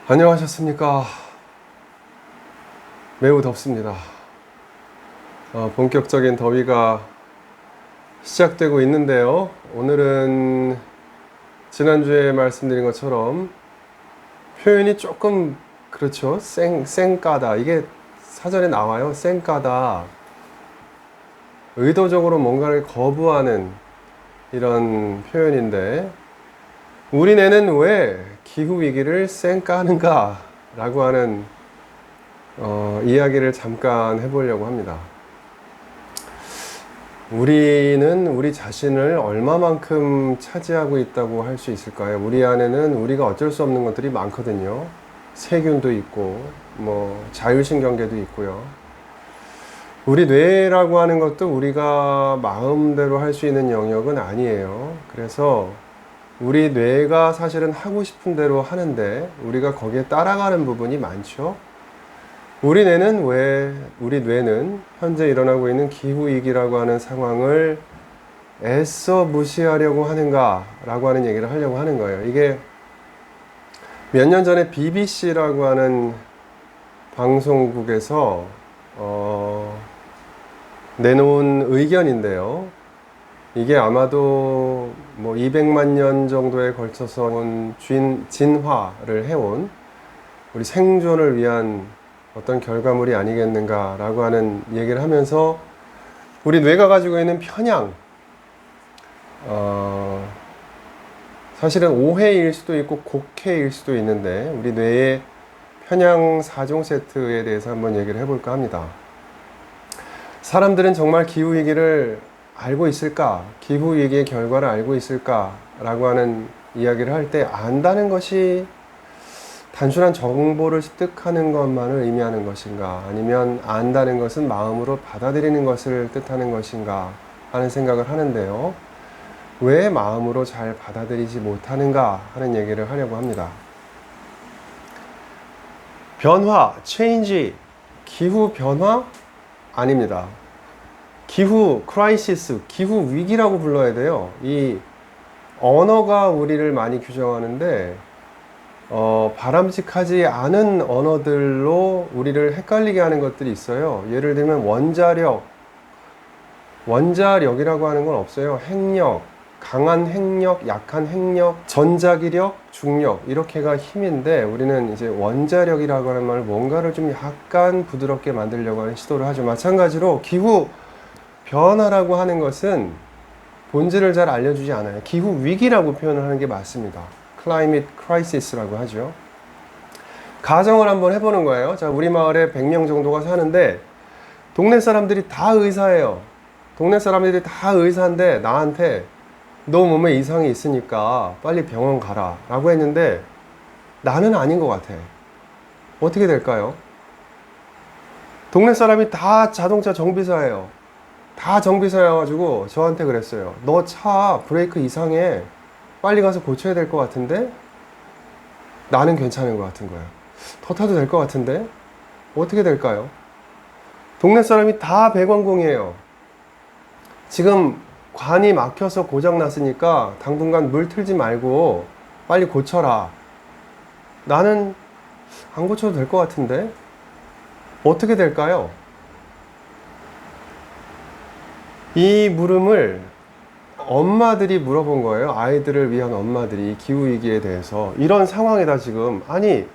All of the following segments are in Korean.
안녕하셨습니까? 매우 덥습니다. 본격적인 더위가 시작되고 있는데요. 오늘은 지난주에 말씀드린 것처럼 표현이 조금 그렇죠. 쌩까다. 이게 사전에 나와요. 쌩까다. 의도적으로 뭔가를 거부하는 이런 표현인데, 우리네는 왜 기후위기를 쌩까는가? 라고 하는 이야기를 잠깐 해보려고 합니다. 우리는 우리 자신을 얼마만큼 차지하고 있다고 할 수 있을까요? 우리 안에는 우리가 어쩔 수 없는 것들이 많거든요. 세균도 있고, 자율신경계도 있고요. 우리 뇌라고 하는 것도 우리가 마음대로 할 수 있는 영역은 아니에요. 그래서 우리 뇌가 사실은 하고 싶은 대로 하는데 우리가 거기에 따라가는 부분이 많죠. 우리 뇌는 현재 일어나고 있는 기후위기라고 하는 상황을 애써 무시하려고 하는가 라고 하는 얘기를 하려고 하는 거예요. 이게 몇 년 전에 BBC라고 하는 방송국에서 내놓은 의견인데요. 이게 아마도 200만 년 정도에 걸쳐서 진화를 해온 우리 생존을 위한 어떤 결과물이 아니겠는가라고 하는 얘기를 하면서 우리 뇌가 가지고 있는 편향, 사실은 오해일 수도 있고 곡해일 수도 있는데 우리 뇌의 편향 4종 세트에 대해서 한번 얘기를 해볼까 합니다. 사람들은 정말 기후위기를 알고 있을까? 기후위기의 결과를 알고 있을까? 라고 하는 이야기를 할 때 안다는 것이 단순한 정보를 습득하는 것만을 의미하는 것인가? 아니면 안다는 것은 마음으로 받아들이는 것을 뜻하는 것인가? 하는 생각을 하는데요. 왜 마음으로 잘 받아들이지 못하는가? 하는 얘기를 하려고 합니다. 변화, change, 기후 변화? 아닙니다. 기후 크라이시스, 기후 위기라고 불러야 돼요. 이 언어가 우리를 많이 규정하는데 바람직하지 않은 언어들로 우리를 헷갈리게 하는 것들이 있어요. 예를 들면 원자력이라고 하는 건 없어요. 핵력, 강한 핵력, 약한 핵력, 전자기력, 중력 이렇게가 힘인데 우리는 이제 원자력이라고 하는 말을 뭔가를 좀 약간 부드럽게 만들려고 하는 시도를 하죠. 마찬가지로 기후 변화라고 하는 것은 본질을 잘 알려주지 않아요. 기후 위기라고 표현을 하는 게 맞습니다. Climate Crisis라고 하죠. 가정을 한번 해보는 거예요. 자, 우리 마을에 100명 정도가 사는데 동네 사람들이 다 의사예요. 동네 사람들이 다 의사인데 나한테 너 몸에 이상이 있으니까 빨리 병원 가라 라고 했는데 나는 아닌 것 같아. 어떻게 될까요? 동네 사람이 다 자동차 정비사예요. 다 정비사여가지고 저한테 그랬어요. 너 차 브레이크 이상해. 빨리 가서 고쳐야 될 것 같은데 나는 괜찮은 것 같은 거예요. 더 타도 될 것 같은데 어떻게 될까요? 동네 사람이 다 배관공이에요. 지금 관이 막혀서 고장 났으니까 당분간 물 틀지 말고 빨리 고쳐라. 나는 안 고쳐도 될 것 같은데 어떻게 될까요? 이 물음을 엄마들이 물어본 거예요. 아이들을 위한 엄마들이 기후위기에 대해서 이런 상황이다 지금. 아니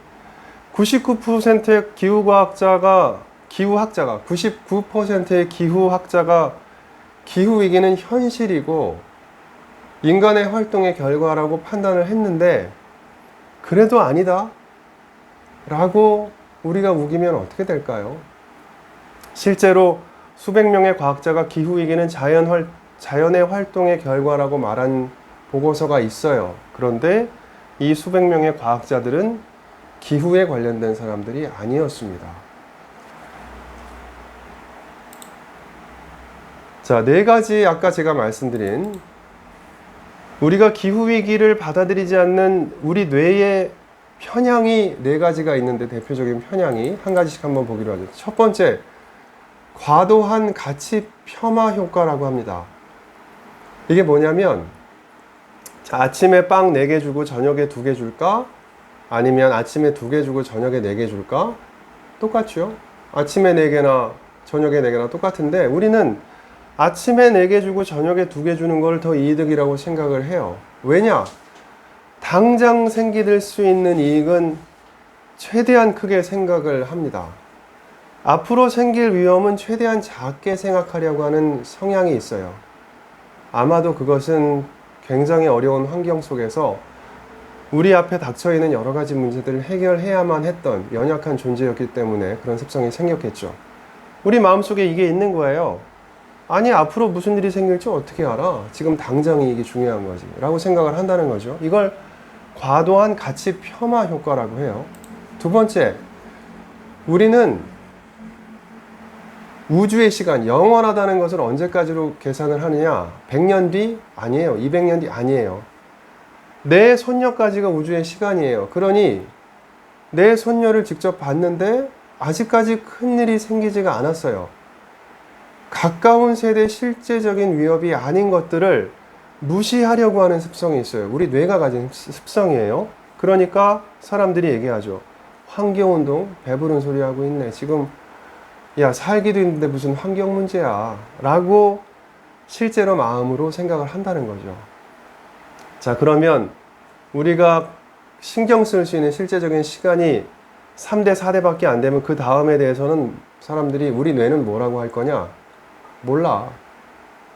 99%의 기후학자가 99%의 기후학자가 기후위기는 현실이고 인간의 활동의 결과라고 판단을 했는데 그래도 아니다 라고 우리가 우기면 어떻게 될까요? 실제로 수백 명의 과학자가 기후위기는 자연의 활동의 결과라고 말한 보고서가 있어요. 그런데 이 수백 명의 과학자들은 기후에 관련된 사람들이 아니었습니다. 자, 네 가지 아까 제가 말씀드린 우리가 기후위기를 받아들이지 않는 우리 뇌의 편향이 네 가지가 있는데 대표적인 편향이 한 가지씩 한번 보기로 하죠. 첫 번째, 과도한 가치 폄하 효과라고 합니다. 이게 뭐냐면 자, 아침에 빵 4개 주고 저녁에 2개 줄까? 아니면 아침에 2개 주고 저녁에 4개 줄까? 똑같죠. 아침에 4개나 저녁에 4개나 똑같은데 우리는 아침에 4개 주고 저녁에 2개 주는 걸 더 이득이라고 생각을 해요. 왜냐? 당장 생기될 수 있는 이익은 최대한 크게 생각을 합니다. 앞으로 생길 위험은 최대한 작게 생각하려고 하는 성향이 있어요. 아마도 그것은 굉장히 어려운 환경 속에서 우리 앞에 닥쳐 있는 여러 가지 문제들을 해결해야만 했던 연약한 존재였기 때문에 그런 습성이 생겼겠죠. 우리 마음속에 이게 있는 거예요. 아니, 앞으로 무슨 일이 생길지 어떻게 알아? 지금 당장이 이게 중요한 거지. 라고 생각을 한다는 거죠. 이걸 과도한 가치 폄하 효과라고 해요. 두 번째, 우리는 우주의 시간, 영원하다는 것을 언제까지로 계산을 하느냐? 100년 뒤? 아니에요. 200년 뒤? 아니에요. 내 손녀까지가 우주의 시간이에요. 그러니 내 손녀를 직접 봤는데 아직까지 큰일이 생기지가 않았어요. 가까운 세대의 실제적인 위협이 아닌 것들을 무시하려고 하는 습성이 있어요. 우리 뇌가 가진 습성이에요. 그러니까 사람들이 얘기하죠. 환경운동 배부른 소리 하고 있네. 지금 야, 살기도 힘든데 무슨 환경 문제야 라고 실제로 마음으로 생각을 한다는 거죠. 자, 그러면 우리가 신경 쓸 수 있는 실제적인 시간이 3대, 4대밖에 안 되면 그 다음에 대해서는 사람들이 우리 뇌는 뭐라고 할 거냐? 몰라.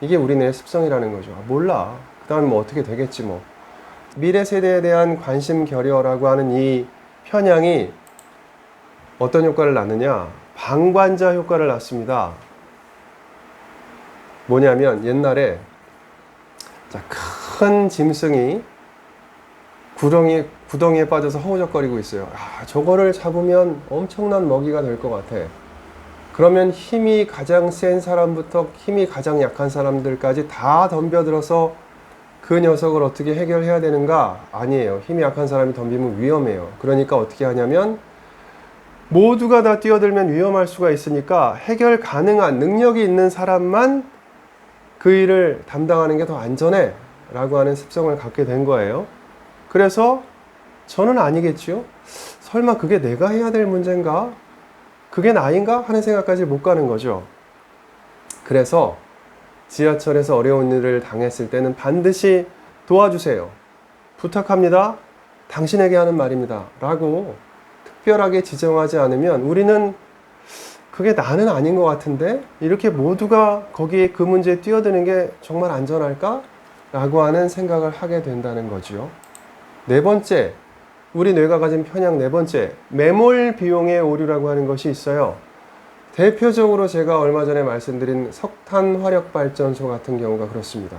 이게 우리 뇌의 습성이라는 거죠. 몰라. 그 다음에 뭐 어떻게 되겠지 뭐. 미래 세대에 대한 관심 결여라고 하는 이 편향이 어떤 효과를 낳느냐? 방관자 효과를 낳습니다. 뭐냐면 옛날에 큰 짐승이 구덩이에 빠져서 허우적거리고 있어요. 아, 저거를 잡으면 엄청난 먹이가 될 것 같아. 그러면 힘이 가장 센 사람부터 힘이 가장 약한 사람들까지 다 덤벼들어서 그 녀석을 어떻게 해결해야 되는가? 아니에요. 힘이 약한 사람이 덤비면 위험해요. 그러니까 어떻게 하냐면 모두가 다 뛰어들면 위험할 수가 있으니까 해결 가능한 능력이 있는 사람만 그 일을 담당하는 게 더 안전해 라고 하는 습성을 갖게 된 거예요. 그래서 저는 아니겠죠. 설마 그게 내가 해야 될 문제인가? 그게 나인가? 하는 생각까지 못 가는 거죠. 그래서 지하철에서 어려운 일을 당했을 때는 반드시 도와주세요. 부탁합니다. 당신에게 하는 말입니다. 라고 특별하게 지정하지 않으면 우리는 그게 나는 아닌 것 같은데 이렇게 모두가 거기에 그 문제에 뛰어드는 게 정말 안전할까? 라고 하는 생각을 하게 된다는 거죠. 네 번째, 우리 뇌가 가진 편향 네 번째, 매몰 비용의 오류라고 하는 것이 있어요. 대표적으로 제가 얼마 전에 말씀드린 석탄 화력 발전소 같은 경우가 그렇습니다.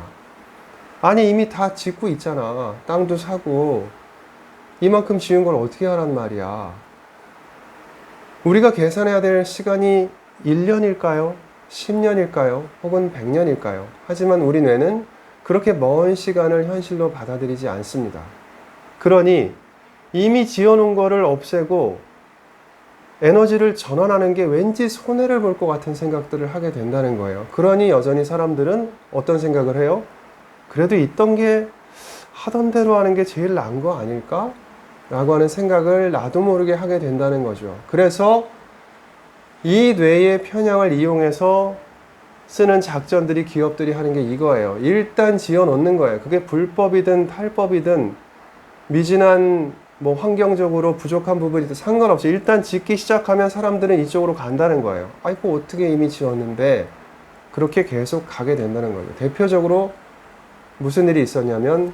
아니, 이미 다 짓고 있잖아. 땅도 사고 이만큼 지은 걸 어떻게 하란 말이야. 우리가 계산해야 될 시간이 1년일까요? 10년일까요? 혹은 100년일까요? 하지만 우리 뇌는 그렇게 먼 시간을 현실로 받아들이지 않습니다. 그러니 이미 지어놓은 거를 없애고 에너지를 전환하는 게 왠지 손해를 볼 것 같은 생각들을 하게 된다는 거예요. 그러니 여전히 사람들은 어떤 생각을 해요? 그래도 있던 게 하던 대로 하는 게 제일 나은 거 아닐까? 라고 하는 생각을 나도 모르게 하게 된다는 거죠. 그래서 이 뇌의 편향을 이용해서 쓰는 작전들이 기업들이 하는 게 이거예요. 일단 지어 놓는 거예요. 그게 불법이든 탈법이든 미진한 뭐 환경적으로 부족한 부분이든 상관없이 일단 짓기 시작하면 사람들은 이쪽으로 간다는 거예요. 아이고 어떻게 이미 지었는데 그렇게 계속 가게 된다는 거예요. 대표적으로 무슨 일이 있었냐면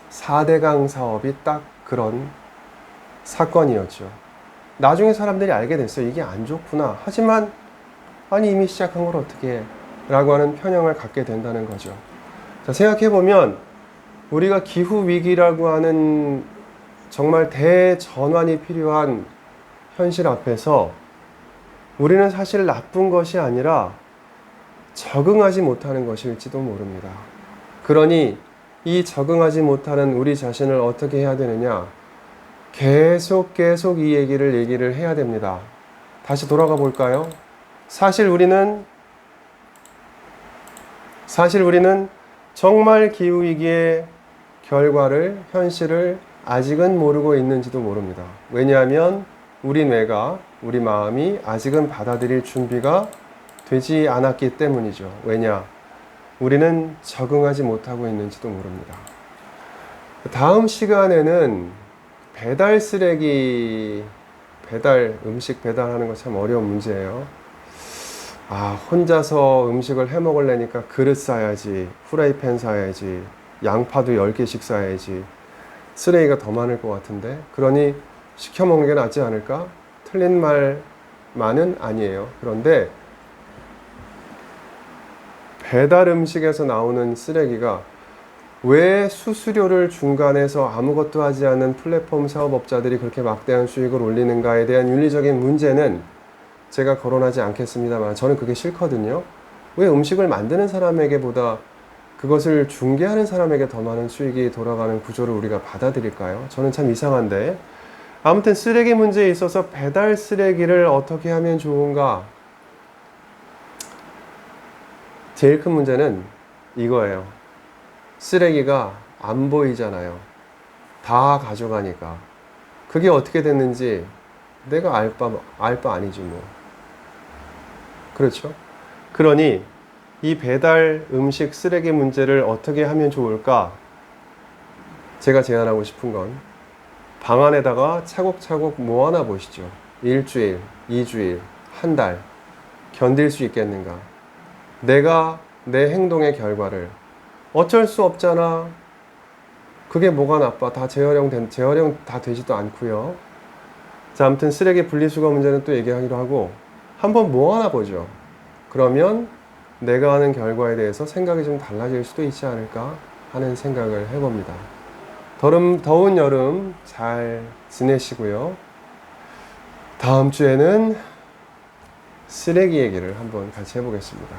4대강 사업이 딱 그런 사건이었죠. 나중에 사람들이 알게 됐어요. 이게 안 좋구나. 하지만 아니 이미 시작한 걸 어떻게 해? 라고 하는 편향을 갖게 된다는 거죠. 자, 생각해보면 우리가 기후위기라고 하는 정말 대전환이 필요한 현실 앞에서 우리는 사실 나쁜 것이 아니라 적응하지 못하는 것일지도 모릅니다. 그러니 이 적응하지 못하는 우리 자신을 어떻게 해야 되느냐? 계속 이 얘기를 해야 됩니다. 다시 돌아가 볼까요? 사실 우리는 정말 기후위기의 결과를, 현실을 아직은 모르고 있는지도 모릅니다. 왜냐하면 우리 뇌가, 우리 마음이 아직은 받아들일 준비가 되지 않았기 때문이죠. 왜냐? 우리는 적응하지 못하고 있는지도 모릅니다. 다음 시간에는 배달 쓰레기, 음식 배달하는 거 참 어려운 문제예요. 혼자서 음식을 해 먹으려니까 그릇 사야지, 후라이팬 사야지, 양파도 10개씩 사야지, 쓰레기가 더 많을 것 같은데, 그러니 시켜 먹는 게 낫지 않을까? 틀린 말만은 아니에요. 그런데 배달 음식에서 나오는 쓰레기가 왜 수수료를 중간에서 아무것도 하지 않은 플랫폼 사업업자들이 그렇게 막대한 수익을 올리는가에 대한 윤리적인 문제는 제가 거론하지 않겠습니다만 저는 그게 싫거든요. 왜 음식을 만드는 사람에게보다 그것을 중개하는 사람에게 더 많은 수익이 돌아가는 구조를 우리가 받아들일까요? 저는 참 이상한데. 아무튼 쓰레기 문제에 있어서 배달 쓰레기를 어떻게 하면 좋은가? 제일 큰 문제는 이거예요. 쓰레기가 안 보이잖아요. 다 가져가니까. 그게 어떻게 됐는지 내가 알 바 아니지 뭐. 그렇죠? 그러니 이 배달 음식 쓰레기 문제를 어떻게 하면 좋을까? 제가 제안하고 싶은 건 방 안에다가 차곡차곡 모아놔 보시죠. 일주일, 2주일, 한 달 견딜 수 있겠는가? 내가 내 행동의 결과를 어쩔 수 없잖아. 그게 뭐가 나빠? 재활용 다 되지도 않고요. 자, 아무튼 쓰레기 분리수거 문제는 또 얘기하기로 하고 한번 모아놔 보죠. 그러면 내가 하는 결과에 대해서 생각이 좀 달라질 수도 있지 않을까 하는 생각을 해봅니다. 더운 여름 잘 지내시고요. 다음 주에는 쓰레기 얘기를 한번 같이 해보겠습니다.